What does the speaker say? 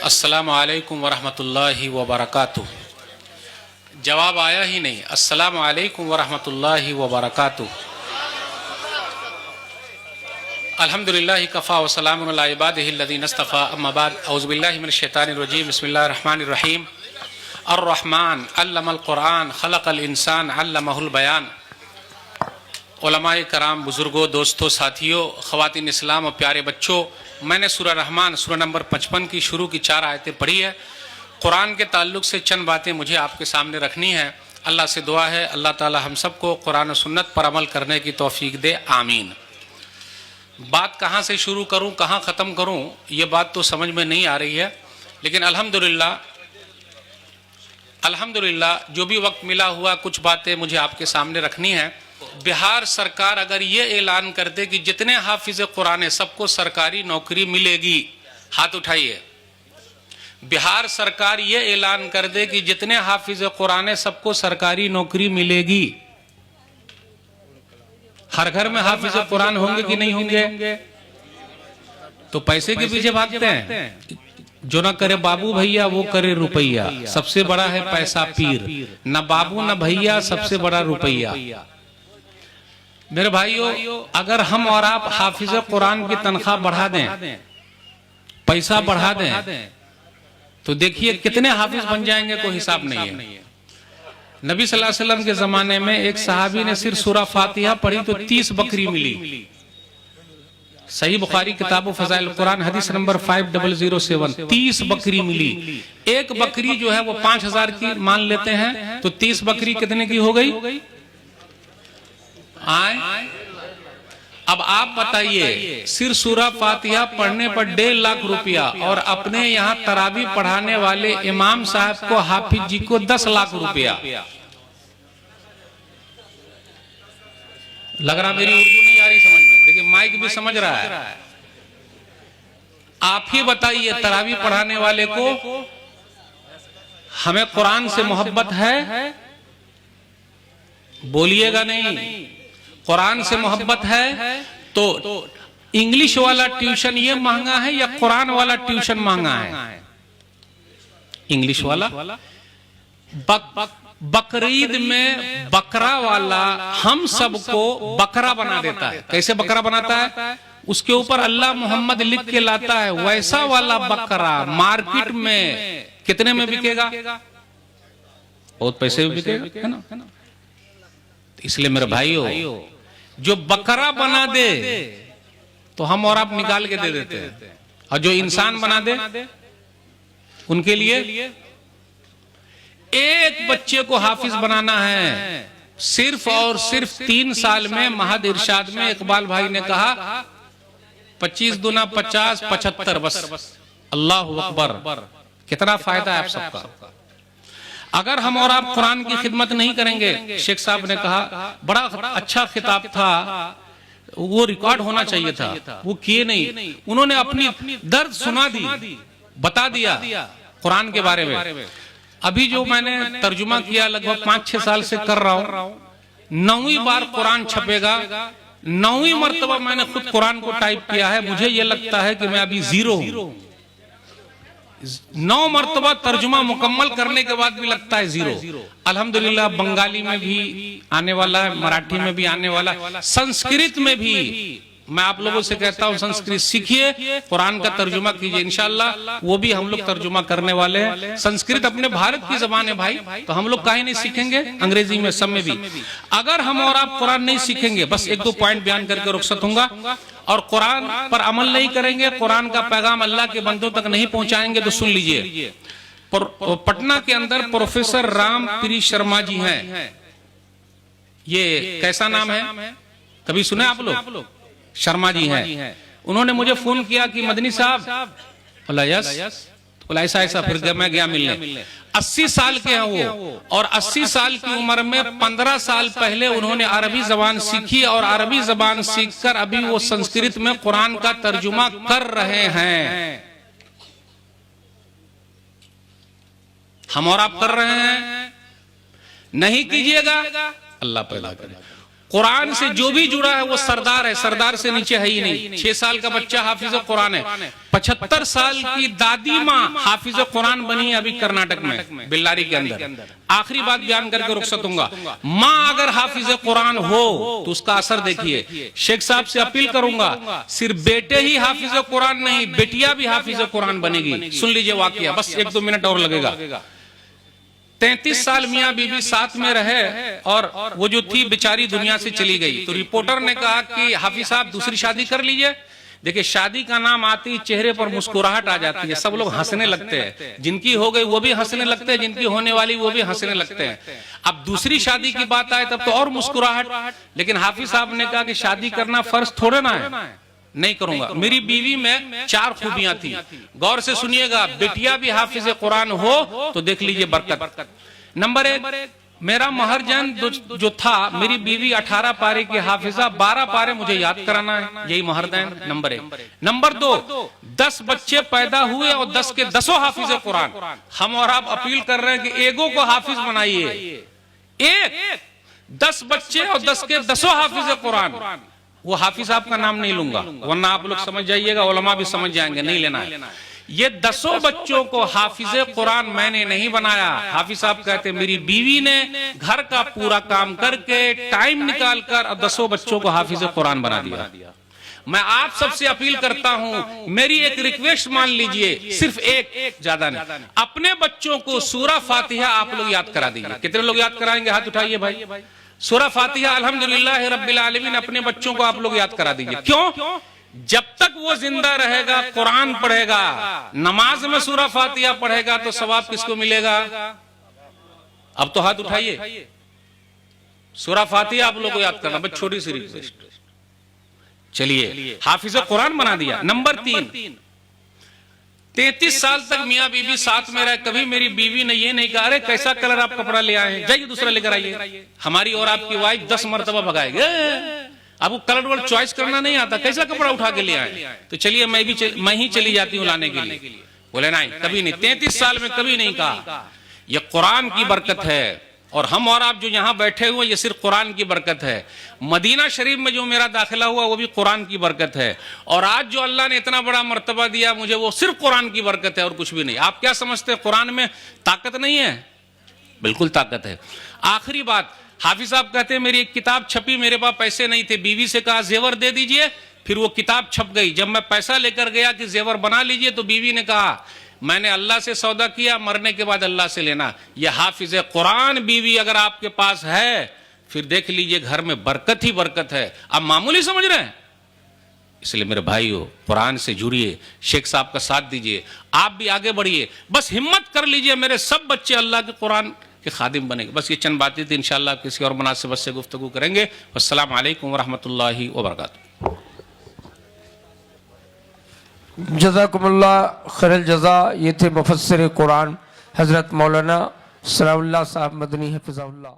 अस्सलामु अलैकुम वरहमतुल्लाहि वबरकातुह। जवाब आया ही नहीं। अस्सलामु अलैकुम वरहमतुल्लाहि वबरकातुह। अल्हम्दुलिल्लाहि कफ़ा व सलामुन अला इबादिहिल्लज़ीना इस्तफ़ा, अम्मा बाद, औज़ु बिल्लाहि मिनश शैतानिर रजीम, बिस्मिल्लाहिर रहमानिर रहीम। अर्रहमान अल्लमल कुरान खलक़ल इंसान अल्लमहुल बयान। उलमाए कराम, बुज़ुर्गों, दोस्तों, साथियों, ख़वातीन इस्लाम और प्यारे बच्चों, मैंने सूरह रहमान सूरह नंबर 55 की शुरू की 4 आयतें पढ़ी है। कुरान के ताल्लुक़ से चंद बातें मुझे आपके सामने रखनी है। अल्लाह से दुआ है अल्लाह ताला हम सबको कुरान और सुन्नत पर अमल करने की तौफीक दे, आमीन। बात कहाँ से शुरू करूँ, कहाँ ख़त्म करूँ, ये बात तो समझ में नहीं आ रही है, लेकिन अल्हम्दुलिल्लाह जो भी वक्त मिला हुआ कुछ बातें मुझे आपके सामने रखनी है। बिहार सरकार अगर ये ऐलान कर दे कि जितने हाफिज कुरान है सबको सरकारी नौकरी मिलेगी, हाथ उठाइए। बिहार सरकार ये ऐलान कर दे कि जितने हाफिज कुरान है सबको सरकारी नौकरी मिलेगी, हर घर में हाफिज कुरान होंगे कि नहीं होंगे? तो पैसे के पीछे भागते हैं। जो ना करे बाबू भैया वो करे रुपैया, सबसे बड़ा है पैसा पीर। न बाबू न भैया, सबसे बड़ा रुपैया। मेरे भाइयों, अगर हम और आप हाफिज कुरान की तनख्वाह बढ़ा दें, पैसा बढ़ा दें, तो देखिए कितने हाफिज बन जाएंगे, कोई हिसाब नहीं है। नबी सल्लल्लाहु अलैहि वसल्लम के जमाने में एक सहाबी ने सिर्फ सूरह फातिहा पढ़ी तो 30 बकरी मिली। सही बुखारी किताब फज़ाइल कुरान हदीस नंबर 5007, 30 बकरी मिली। एक बकरी जो है वो 5000 की मान लेते हैं, तो 30 बकरी कितने की हो गई? अब आप बताइए, सिर्फ सूरह फातिहा पढ़ने पर 1.5 लाख रुपया, और अपने यहाँ तरावी पढ़ाने वाले इमाम साहब को, हाफिज जी को 10 लाख रुपया। लग रहा मेरी उर्दू नहीं आ रही समझ में, देखिए माइक भी समझ रहा है। आप ही बताइए, तरावी पढ़ाने वाले को हमें कुरान से मोहब्बत है? बोलिएगा नहीं। कुरान से मोहब्बत है तो इंग्लिश वाला ट्यूशन ये महंगा है या कुरान वाला ट्यूशन महंगा है? इंग्लिश वाला। बकरीद में बकरा वाला हम सबको बकरा बना देता है। कैसे बकरा बनाता है? उसके ऊपर अल्लाह मोहम्मद लिख के लाता है। वैसा वाला बकरा मार्केट में कितने में बिकेगा? बहुत पैसे में बिकेगा, है ना? इसलिए मेरे भाइयों, जो बकरा बना दे तो हम और आप निकाल के दे देते हैं, और जो इंसान बना दे उनके लिए एक बच्चे को हाफिज बनाना है सिर्फ और सिर्फ 3 साल में। महद इरशाद में इकबाल भाई ने कहा 25 दूना 50, 75 बस। अल्लाह अकबर। कितना फायदा है आप सबका। अगर हम और आप कुरान की खिदमत नहीं करेंगे, शेख साहब ने कहा बड़ा अच्छा खिताब था, वो रिकॉर्ड होना चाहिए था, वो किए नहीं। उन्होंने अपनी दर्द सुना दी, बता दिया कुरान के बारे में। अभी जो मैंने तर्जुमा किया लगभग 5-6 साल से कर रहा हूँ, 9वीं बार कुरान छपेगा। 9वीं मर्तबा मैंने खुद कुरान को टाइप किया है। मुझे ये लगता है कि मैं अभी 0 हूँ। 9 मर्तबा तर्जुमा मुकम्मल करने के बाद भी लगता है 0। अल्हम्दुलिल्लाह बंगाली में भी आने वाला है, मराठी में भी आने वाला है, संस्कृत में भी। मैं आप लोगों से कहता हूं संस्कृत सीखिए, कुरान का तर्जुमा कीजिए, इंशाअल्लाह वो भी हम लोग तर्जुमा करने वाले हैं। संस्कृत अपने भारत की जबान है भाई, तो हम लोग काहे नहीं सीखेंगे? अंग्रेजी में, सब में भी। अगर हम और आप कुरान नहीं सीखेंगे, बस 1-2 पॉइंट बयान करके रुखसत होऊंगा, और कुरान पर अमल नहीं करेंगे, कुरान का पैगाम अल्लाह के बंदों तक नहीं पहुंचाएंगे, तो सुन लीजिए। पटना के अंदर प्रोफेसर राम प्री शर्मा जी हैं। ये कैसा नाम है, कभी सुने आप लोग? शर्मा जी हैं। उन्होंने मुझे फोन किया कि मदनी साहब, बोला यस, बोला ऐसा। फिर मैं गया मिलने। 80 साल के हैं वो, और 80 साल की उम्र में 15 साल पहले उन्होंने अरबी जबान सीखी, और अरबी जबान सीखकर अभी वो संस्कृत में कुरान का तर्जुमा कर रहे हैं। हम और आप कर रहे हैं? नहीं कीजिएगा, अल्लाह पैदा करे। कुरान से जो भी जुड़ा है वो सरदार है, सरदार से नीचे है ही नहीं। 6 साल का बच्चा हाफिज कुरान है, 75 साल की दादी माँ हाफिज कुरान बनी है अभी कर्नाटक में बेल्लारी के अंदर। आखिरी बात बयान करके रुखसत दूंगा, माँ अगर हाफिज कुरान हो तो उसका असर देखिए। शेख साहब से अपील करूंगा, सिर्फ बेटे ही हाफिज कुरान नहीं, बेटियां भी हाफिज कुरान बनेगी। सुन लीजिए वाकया, बस 1-2 मिनट और लगेगा। 33 साल मियाँ बीवी साथ में रहे और वो जो थी बेचारी दुनिया से चली गई। तो रिपोर्टर ने कहा कि हाफिज साहब दूसरी शादी कर लीजिए। देखिए, शादी का नाम आते ही चेहरे पर मुस्कुराहट आ जाती है, सब लोग हंसने लगते हैं। जिनकी हो गई वो भी हंसने लगते हैं, जिनकी होने वाली वो भी हंसने लगते हैं। अब दूसरी शादी की बात आए तब तो और मुस्कुराहट। लेकिन हाफिज साहब ने कहा कि शादी करना फर्ज थोड़े ना है, नहीं करूंगा। मेरी बीवी में 4 खूबियां थी, गौर से सुनिएगा। बेटिया भी हाफिज कुरान हो तो देख लीजिए बरकत। नंबर 1, मेरा महरजन जो था, मेरी बीवी 18 पारे की हाफिजा, 12 पारे मुझे याद कराना है, यही महरदैन। नंबर 1। नंबर 2, 10 बच्चे पैदा हुए और 10 के 10 हाफिज कुरान। हम और आप अपील कर रहे हैं कि एगो को हाफिज बनाइए। 10 बच्चे और 10 के 10 हाफिज कुरान। वो हाफिज साहब का नाम नहीं लूंगा, वरना आप लोग समझ जाइएगा, उलमा भी समझ जाएंगे, नहीं लेना है। ये 10 बच्चों को हाफिज कुरान मैंने नहीं बनाया। हाफिज साहब कहते मेरी बीवी ने घर का पूरा काम करके टाइम निकाल कर 10 बच्चों को हाफिज कुरान बना दिया। मैं आप सबसे अपील करता हूं, मेरी एक रिक्वेस्ट मान लीजिए, सिर्फ एक, ज्यादा नहीं। अपने बच्चों को सूरा फातिहा आप लोग याद करा दीजिए। कितने लोग याद कराएंगे? हाथ उठाइए भाई। सूरा फातिहा अल्हम्दुलिल्लाह रब्बिल आलमीन अपने बच्चों को आप लोग याद करा दीजिए। क्यों? जब तक वो जिंदा रहेगा, कुरान पढ़ेगा, नमाज में सूरा फातिहा पढ़ेगा तो सवाब किसको मिलेगा? अब तो हाथ उठाइए। सूरा फातिहा आप लोग को याद करना, बस छोटी सी रिक्वेस्ट। चलिए, हाफिज कुरान बना दिया। नंबर 3, 33 साल तक मियाँ बीवी साथ में रहे, कभी मेरी बीवी ने ये नहीं कहा अरे कैसा कलर आप कपड़ा ले आए हैं, जाइए दूसरा लेकर आइए। हमारी और आपकी वाइफ 10 मरतबा भगाएगी, आपको कलर वर्ड चॉइस करना नहीं आता, कैसा कपड़ा उठा के ले आए, तो चलिए मैं ही चली जाती हूँ लाने के लिए। बोले नहीं, कभी नहीं, 33 साल में कभी नहीं कहा। यह कुरान की बरकत है, और हम और आप जो यहाँ बैठे हुए ये सिर्फ कुरान की बरकत है। मदीना शरीफ में जो मेरा दाखिला हुआ वो भी कुरान की बरकत है। और आज जो अल्लाह ने इतना बड़ा मर्तबा दिया मुझे, वो सिर्फ कुरान की बरकत है और कुछ भी नहीं। आप क्या समझते हैं कुरान में ताकत नहीं है? बिल्कुल ताकत है। आखिरी बात, हाफिज साहब कहते हैं मेरी एक किताब छपी, मेरे पास पैसे नहीं थे, बीवी से कहा जेवर दे दीजिए, फिर वो किताब छप गई। जब मैं पैसा लेकर गया कि जेवर बना लीजिए तो बीवी ने कहा मैंने अल्लाह से सौदा किया, मरने के बाद अल्लाह से लेना। यह हाफिज कुरान बीवी अगर आपके पास है फिर देख लीजिए घर में बरकत ही बरकत है। आप मामूली समझ रहे हैं? इसलिए मेरे भाइयों, कुरान से जुड़िए, शेख साहब का साथ दीजिए, आप भी आगे बढ़िए, बस हिम्मत कर लीजिए, मेरे सब बच्चे अल्लाह के कुरान के खादिम बनेंगे। बस ये चंद बातें थी, इंशाअल्लाह किसी और मुनासिबत से गुफ्तगू करेंगे। अस्सलाम वालेकुम वरहमतुल्लाहि वबरकातुहू। जज़ाकुमुल्लाह खैरल जज़ा। ये थे मुफस्सिर कुरान हज़रत मौलाना सनाउल्लाह साहब मदनी हफ़िज़हुल्लाह।